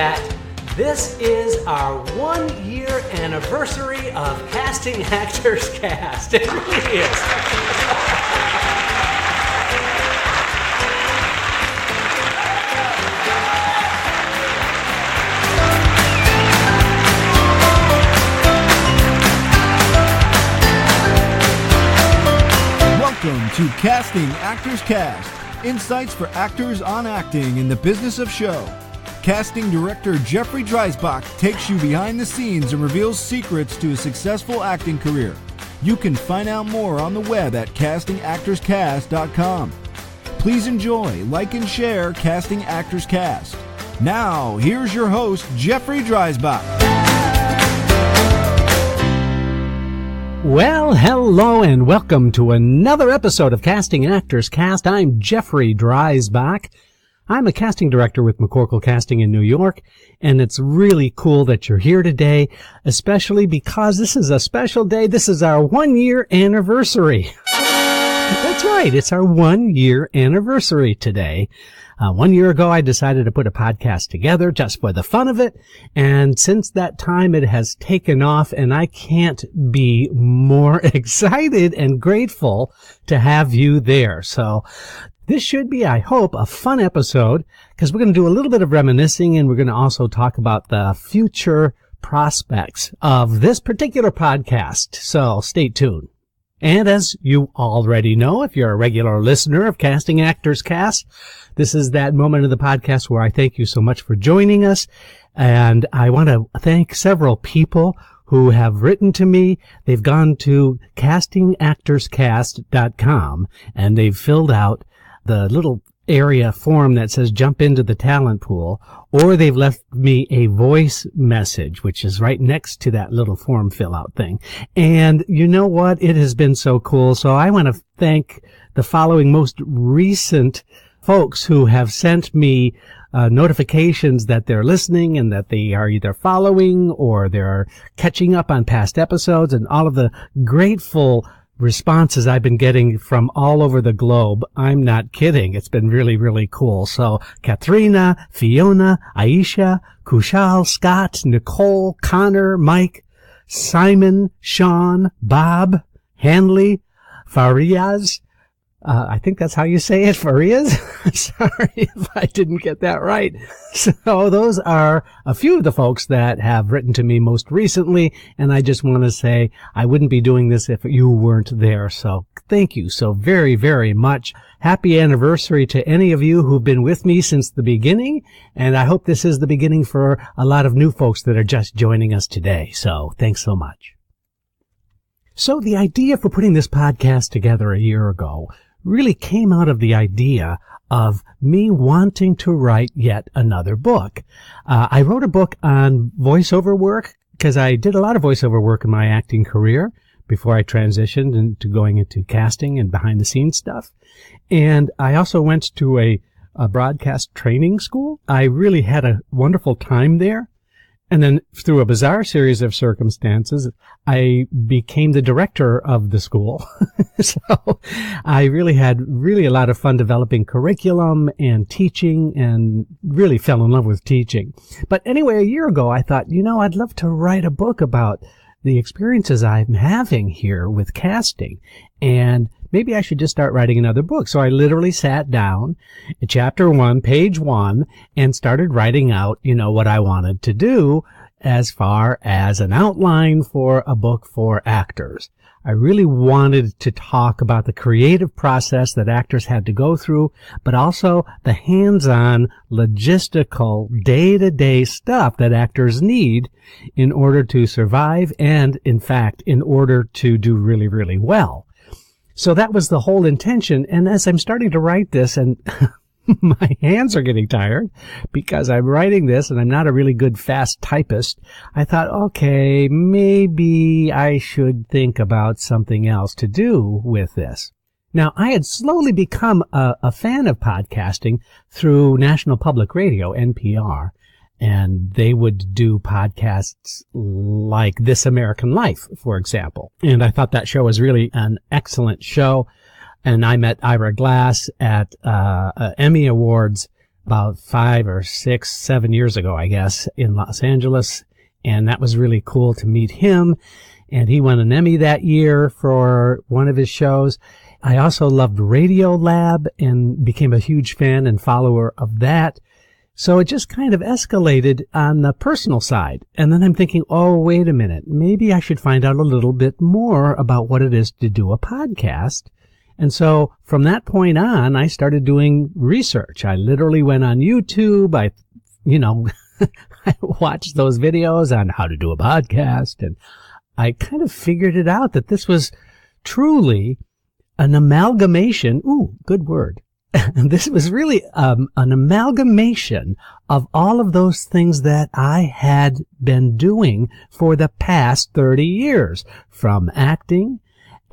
that this is our 1 year anniversary of Casting Actors Cast. It really is. Welcome to Casting Actors Cast, insights for actors on acting in the business of show. Casting director Jeffrey Dreisbach takes you behind the scenes and reveals secrets to a successful acting career. You can find out more on the web at castingactorscast.com. Please enjoy, like, and share Casting Actors Cast. Now, here's your host, Jeffrey Dreisbach. Well, hello and welcome to another episode of Casting Actors Cast. I'm Jeffrey Dreisbach. I'm a casting director with McCorkle Casting in New York, and it's really cool that you're here today, especially because this is a special day. This is our 1 year anniversary. That's right. It's our 1 year anniversary today. 1 year ago, I decided to put a podcast together just for the fun of it. And since that time, it has taken off, and I can't be more excited and grateful to have you there. So this should be, I hope, a fun episode because we're going to do a little bit of reminiscing, and we're going to also talk about the future prospects of this particular podcast. So stay tuned. And as you already know, if you're a regular listener of Casting Actors Cast, this is that moment of the podcast where I thank you so much for joining us. And I want to thank several people who have written to me. They've gone to castingactorscast.com and they've filled out the little area form that says jump into the talent pool, or they've left me a voice message, which is right next to that little form fill out thing. And you know what? It has been so cool. So I want to thank the following most recent folks who have sent me notifications that they're listening and that they are either following or they're catching up on past episodes, and all of the grateful responses I've been getting from all over the globe. I'm not kidding. It's been really, really cool. So Katrina, Fiona, Aisha, Kushal, Scott, Nicole, Connor, Mike, Simon, Sean, Bob, Hanley, Fariaz. I think that's how you say it, Fariaz. Sorry if I didn't get that right. So those are a few of the folks that have written to me most recently, and I just want to say I wouldn't be doing this if you weren't there. So thank you so very, very much. Happy anniversary to any of you who've been with me since the beginning, and I hope this is the beginning for a lot of new folks that are just joining us today. So thanks so much. So the idea for putting this podcast together a year ago really came out of the idea of me wanting to write yet another book. I wrote a book on voiceover work because I did a lot of voiceover work in my acting career before I transitioned into going into casting and behind the scenes stuff. And I also went to a broadcast training school. I really had a wonderful time there. And then through a bizarre series of circumstances, I became the director of the school. So I really had a lot of fun developing curriculum and teaching, and really fell in love with teaching. But anyway, a year ago, I thought, I'd love to write a book about the experiences I'm having here with casting. And maybe I should just start writing another book. So I literally sat down at chapter 1, page 1, and started writing out, what I wanted to do as far as an outline for a book for actors. I really wanted to talk about the creative process that actors had to go through, but also the hands-on, logistical, day-to-day stuff that actors need in order to survive and, in fact, in order to do really, really well. So that was the whole intention. And as I'm starting to write this, and my hands are getting tired because I'm writing this and I'm not a really good fast typist, I thought, okay, maybe I should think about something else to do with this. Now, I had slowly become a fan of podcasting through National Public Radio, NPR. And they would do podcasts like This American Life, for example. And I thought that show was really an excellent show. And I met Ira Glass at Emmy Awards about 5 or 6, 7 years ago, I guess, in Los Angeles. And that was really cool to meet him. And he won an Emmy that year for one of his shows. I also loved Radio Lab and became a huge fan and follower of that. So it just kind of escalated on the personal side. And then I'm thinking, oh, wait a minute. Maybe I should find out a little bit more about what it is to do a podcast. And so from that point on, I started doing research. I literally went on YouTube. I watched those videos on how to do a podcast. And I kind of figured it out that this was truly an amalgamation. Ooh, good word. And this was really an amalgamation of all of those things that I had been doing for the past 30 years, from acting,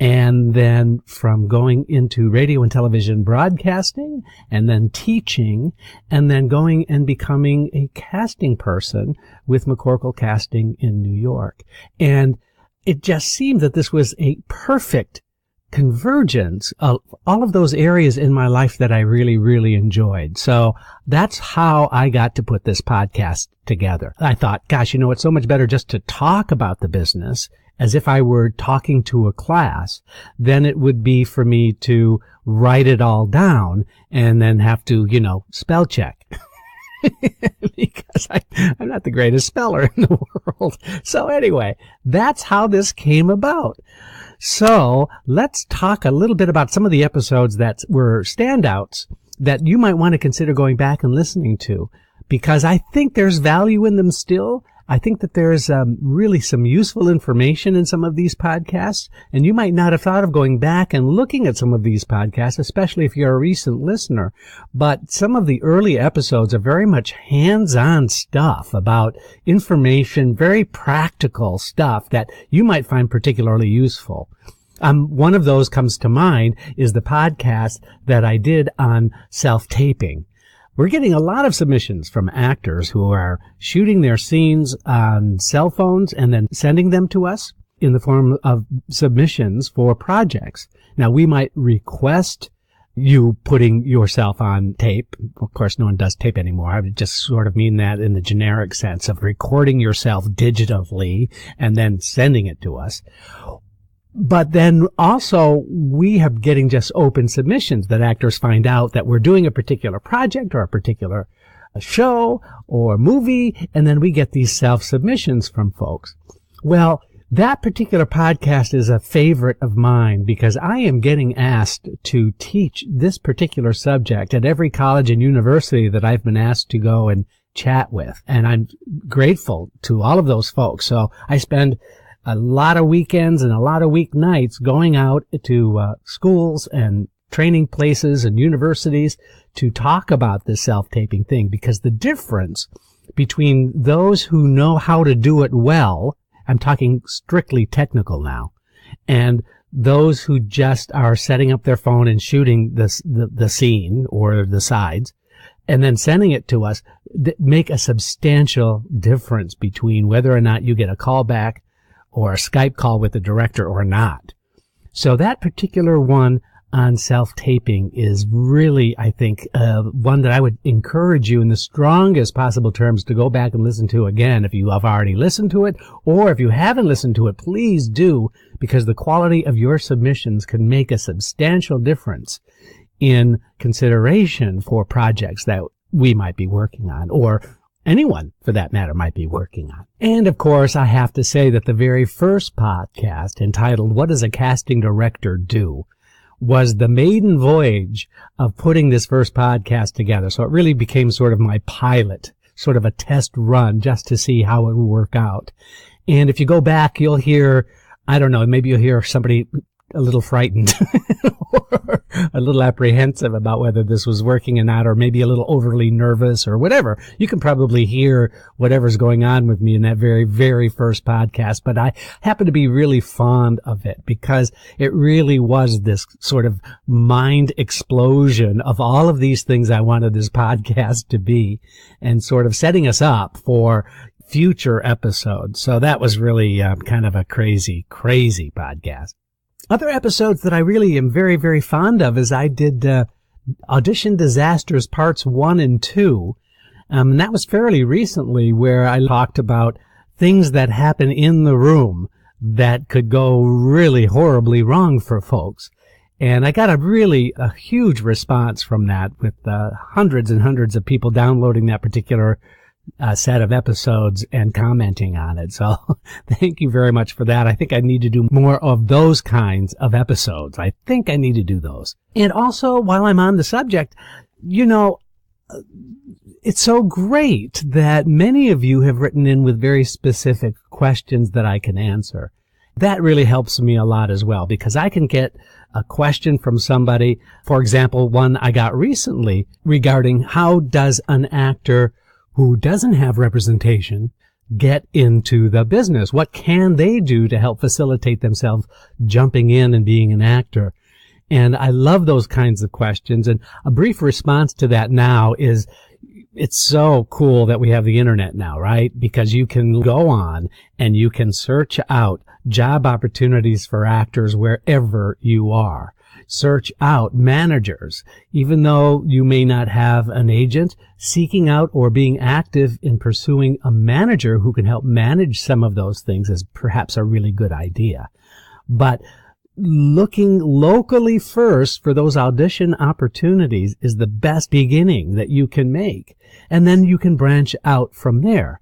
and then from going into radio and television broadcasting, and then teaching, and then going and becoming a casting person with McCorkle Casting in New York. And it just seemed that this was a perfect convergence of all of those areas in my life that I really, really enjoyed. So that's how I got to put this podcast together. I thought, gosh, it's so much better just to talk about the business as if I were talking to a class than it would be for me to write it all down and then have to, spell check. Because I'm not the greatest speller in the world. So anyway, that's how this came about. So let's talk a little bit about some of the episodes that were standouts that you might want to consider going back and listening to, because I think there's value in them still. I think that there's really some useful information in some of these podcasts, and you might not have thought of going back and looking at some of these podcasts, especially if you're a recent listener. But some of the early episodes are very much hands-on stuff about information, very practical stuff that you might find particularly useful. One of those comes to mind is the podcast that I did on self-taping. We're getting a lot of submissions from actors who are shooting their scenes on cell phones and then sending them to us in the form of submissions for projects. Now, we might request you putting yourself on tape. Of course, no one does tape anymore. I would just sort of mean that in the generic sense of recording yourself digitally and then sending it to us. But then also we have getting just open submissions that actors find out that we're doing a particular project or a particular show or movie, and then we get these self-submissions from folks. Well, that particular podcast is a favorite of mine because I am getting asked to teach this particular subject at every college and university that I've been asked to go and chat with. And I'm grateful to all of those folks. So I spend a lot of weekends and a lot of weeknights going out to schools and training places and universities to talk about this self-taping thing, because the difference between those who know how to do it well, I'm talking strictly technical now, and those who just are setting up their phone and shooting the scene or the sides and then sending it to us, make a substantial difference between whether or not you get a call back or a Skype call with the director or not. So that particular one on self-taping is really, I think, one that I would encourage you in the strongest possible terms to go back and listen to again if you have already listened to it, or if you haven't listened to it, please do, because the quality of your submissions can make a substantial difference in consideration for projects that we might be working on, or anyone, for that matter, might be working on. And, of course, I have to say that the very first podcast, entitled What Does a Casting Director Do?, was the maiden voyage of putting this first podcast together. So it really became sort of my pilot, sort of a test run, just to see how it would work out. And if you go back, you'll hear, I don't know, maybe you'll hear somebody a little frightened or a little apprehensive about whether this was working or not, or maybe a little overly nervous or whatever. You can probably hear whatever's going on with me in that very, very first podcast. But I happen to be really fond of it because it really was this sort of mind explosion of all of these things I wanted this podcast to be, and sort of setting us up for future episodes. So that was really kind of a crazy, crazy podcast. Other episodes that I really am very, very fond of is I did Audition Disasters Parts 1 and 2. And that was fairly recently, where I talked about things that happen in the room that could go really horribly wrong for folks. And I got a huge response from that, with hundreds and hundreds of people downloading that particular set of episodes and commenting on it. So thank you very much for that. I think I need to do more of those kinds of episodes. I think I need to do those. And also, while I'm on the subject, it's so great that many of you have written in with very specific questions that I can answer. That really helps me a lot as well, because I can get a question from somebody. For example, one I got recently regarding how does an actor who doesn't have representation get into the business? What can they do to help facilitate themselves jumping in and being an actor? And I love those kinds of questions. And a brief response to that now is, it's so cool that we have the internet now, right? Because you can go on and you can search out job opportunities for actors wherever you are. Search out managers. Even though you may not have an agent, seeking out or being active in pursuing a manager who can help manage some of those things is perhaps a really good idea. But looking locally first for those audition opportunities is the best beginning that you can make. And then you can branch out from there.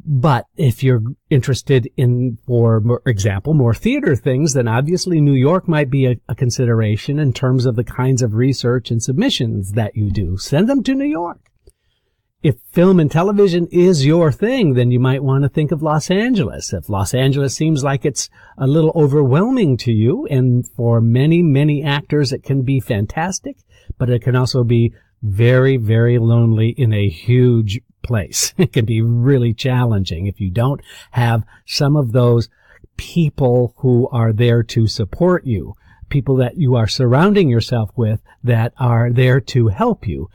But if you're interested in, for example, more theater things, then obviously New York might be a consideration in terms of the kinds of research and submissions that you do. Send them to New York. If film and television is your thing, then you might want to think of Los Angeles. If Los Angeles seems like it's a little overwhelming to you, and for many, many actors it can be fantastic, but it can also be very, very lonely in a huge place. It can be really challenging if you don't have some of those people who are there to support you, people that you are surrounding yourself with that are there to help you.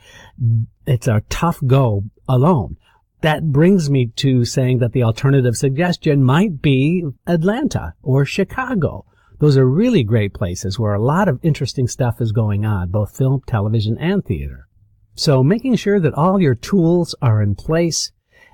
It's a tough go alone. That brings me to saying that the alternative suggestion might be Atlanta or Chicago. Those are really great places where a lot of interesting stuff is going on, both film, television, and theater. So making sure that all your tools are in place,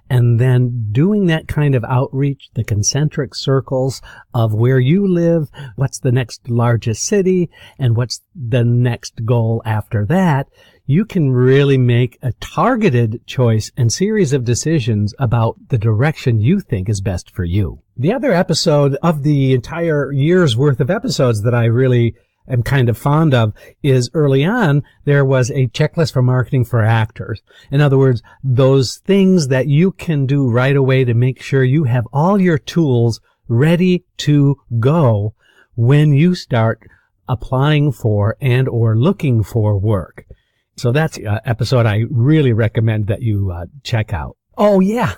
and then doing that kind of outreach, the concentric circles of where you live, what's the next largest city, and what's the next goal after that, you can really make a targeted choice and series of decisions about the direction you think is best for you. The other episode of the entire year's worth of episodes that I really am kind of fond of is, early on, there was a checklist for marketing for actors. In other words, those things that you can do right away to make sure you have all your tools ready to go when you start applying for and or looking for work. So that's an episode I really recommend that you check out. Oh, yeah.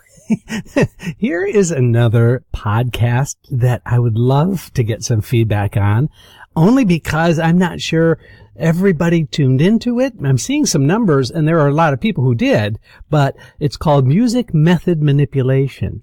Here is another podcast that I would love to get some feedback on, only because I'm not sure everybody tuned into it. I'm seeing some numbers, and there are a lot of people who did, but it's called Music Method Manipulation.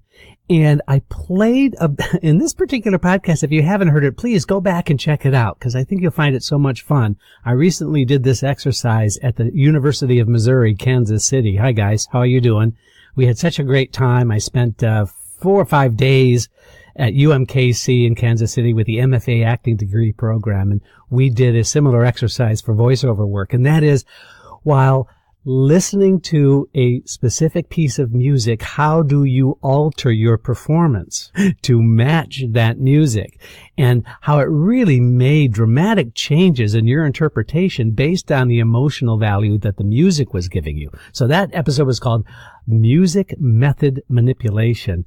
And I played in this particular podcast. If you haven't heard it, please go back and check it out, because I think you'll find it so much fun. I recently did this exercise at the University of Missouri, Kansas City. Hi, guys. How are you doing? We had such a great time. I spent 4 or 5 days at UMKC in Kansas City with the MFA acting degree program, and we did a similar exercise for voiceover work. And that is, while listening to a specific piece of music, how do you alter your performance to match that music? And how it really made dramatic changes in your interpretation based on the emotional value that the music was giving you. So that episode was called Music Method Manipulation.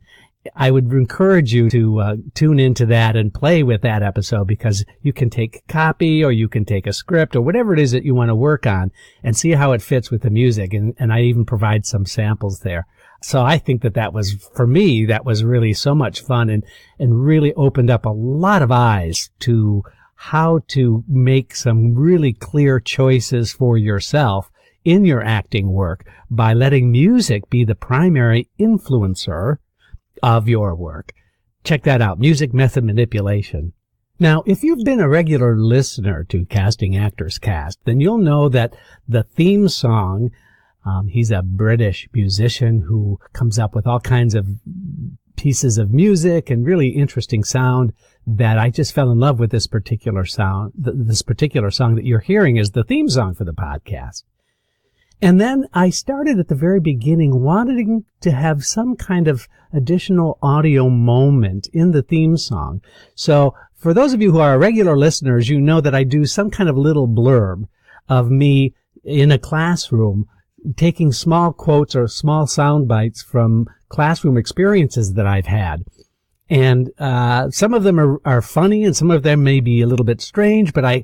I would encourage you to tune into that and play with that episode, because you can take copy or you can take a script or whatever it is that you want to work on and see how it fits with the music. And I even provide some samples there. So I think that was, for me, that was really so much fun and really opened up a lot of eyes to how to make some really clear choices for yourself in your acting work by letting music be the primary influencer of your work. Check that out, Music Method Manipulation. Now, if you've been a regular listener to Casting Actors Cast, then you'll know that the theme song, he's a British musician who comes up with all kinds of pieces of music and really interesting sound, that I just fell in love with this particular sound. This particular song that you're hearing is the theme song for the podcast. And then I started at the very beginning wanting to have some kind of additional audio moment in the theme song. So for those of you who are regular listeners, you know that I do some kind of little blurb of me in a classroom taking small quotes or small sound bites from classroom experiences that I've had. And some of them are funny and some of them may be a little bit strange, but I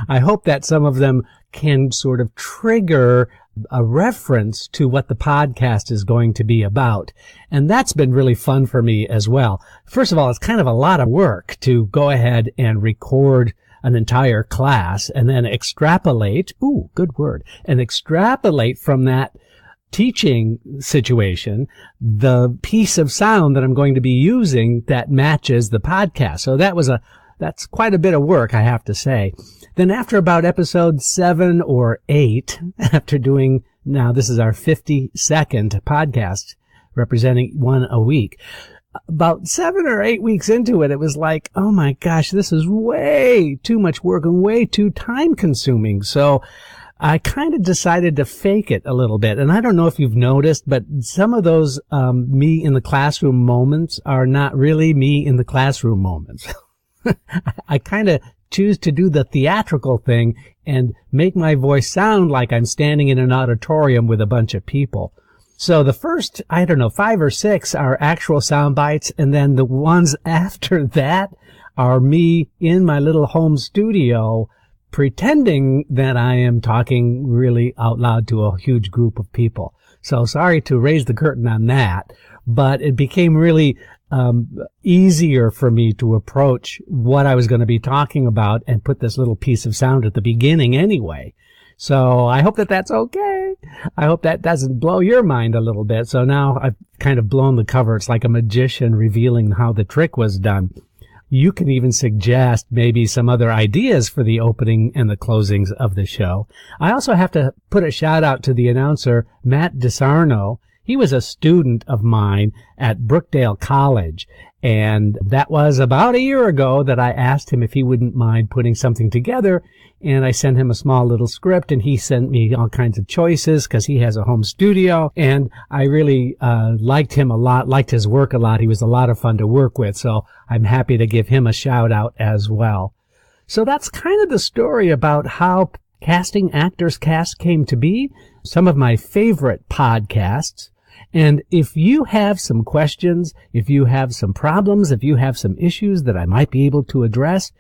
I hope that some of them can sort of trigger a reference to what the podcast is going to be about. And that's been really fun for me as well. First of all, it's kind of a lot of work to go ahead and record an entire class and then extrapolate, and extrapolate from that teaching situation the piece of sound that I'm going to be using that matches the podcast. So that's quite a bit of work, I have to say. Then after about episode 7 or 8, after doing, now this is our 52nd podcast, representing one a week, about 7 or 8 weeks into it, it was like, oh my gosh, this is way too much work and way too time consuming. So I kind of decided to fake it a little bit. And I don't know if you've noticed, but some of those me in the classroom moments are not really me in the classroom moments. I kind of choose to do the theatrical thing and make my voice sound like I'm standing in an auditorium with a bunch of people. So the first, 5 or 6 are actual sound bites, and then the ones after that are me in my little home studio pretending that I am talking really out loud to a huge group of people. So sorry to raise the curtain on that, but it became really easier for me to approach what I was going to be talking about and put this little piece of sound at the beginning anyway. So I hope that that's okay. I hope that doesn't blow your mind a little bit. So now I've kind of blown the cover. It's like a magician revealing how the trick was done. You can even suggest maybe some other ideas for the opening and the closings of the show. I also have to put a shout out to the announcer, Matt DeSarno. He was a student of mine at Brookdale College, and that was about a year ago that I asked him if he wouldn't mind putting something together, and I sent him a small little script, and he sent me all kinds of choices because he has a home studio, and I really liked him a lot, liked his work a lot. He was a lot of fun to work with, so I'm happy to give him a shout out as well. So that's kind of the story about how Casting Actors Cast came to be, some of my favorite podcasts. And if you have some questions, if you have some problems, if you have some issues that I might be able to address,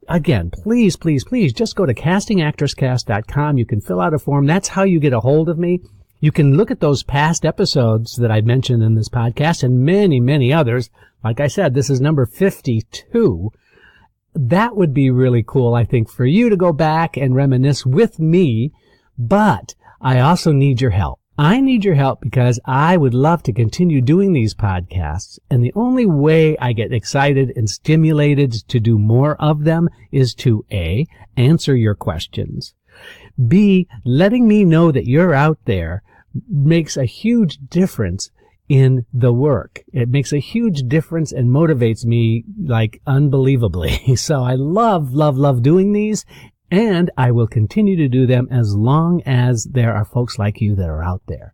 again, please just go to castingactorscast.com. You can fill out a form. That's how you get a hold of me. You can look at those past episodes that I mentioned in this podcast and many, many others. Like I said, this is number 52. That would be really cool, I think, for you to go back and reminisce with me. But I also need your help. I need your help because I would love to continue doing these podcasts, and the only way I get excited and stimulated to do more of them is to A, answer your questions, B, letting me know that you're out there makes a huge difference in the work. It makes a huge difference and motivates me like unbelievably. So I love doing these. And I will continue to do them as long as there are folks like you that are out there.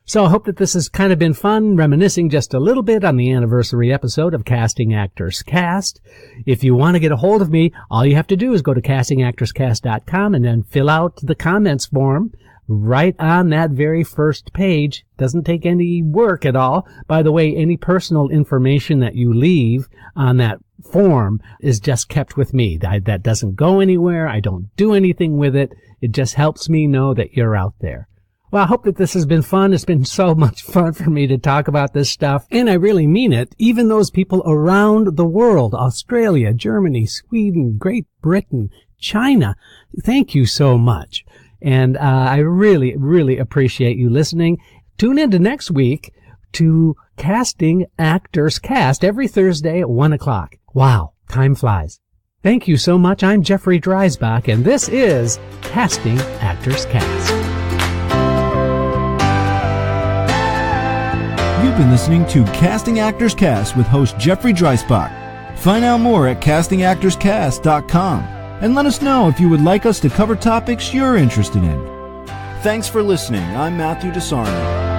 So I hope that this has kind of been fun, reminiscing just a little bit on the anniversary episode of Casting Actors Cast. If you want to get a hold of me, all you have to do is go to castingactorscast.com and then fill out the comments form right on that very first page. Doesn't take any work at all. By the way, any personal information that you leave on that form is just kept with me. That doesn't go anywhere. I don't do anything with it. It just helps me know that you're out there. Well, I hope that this has been fun. It's been so much fun for me to talk about this stuff. And I really mean it. Even those people around the world, Australia, Germany, Sweden, Great Britain, China, thank you so much. And I really, really appreciate you listening. Tune in to next week to Casting Actors Cast every Thursday at 1 o'clock. Wow. Time flies. Thank you so much. I'm Jeffrey Dreisbach, and this is Casting Actors Cast. You've been listening to Casting Actors Cast with host Jeffrey Dreisbach. Find out more at castingactorscast.com and let us know if you would like us to cover topics you're interested in. Thanks for listening. I'm Matthew DeSarno.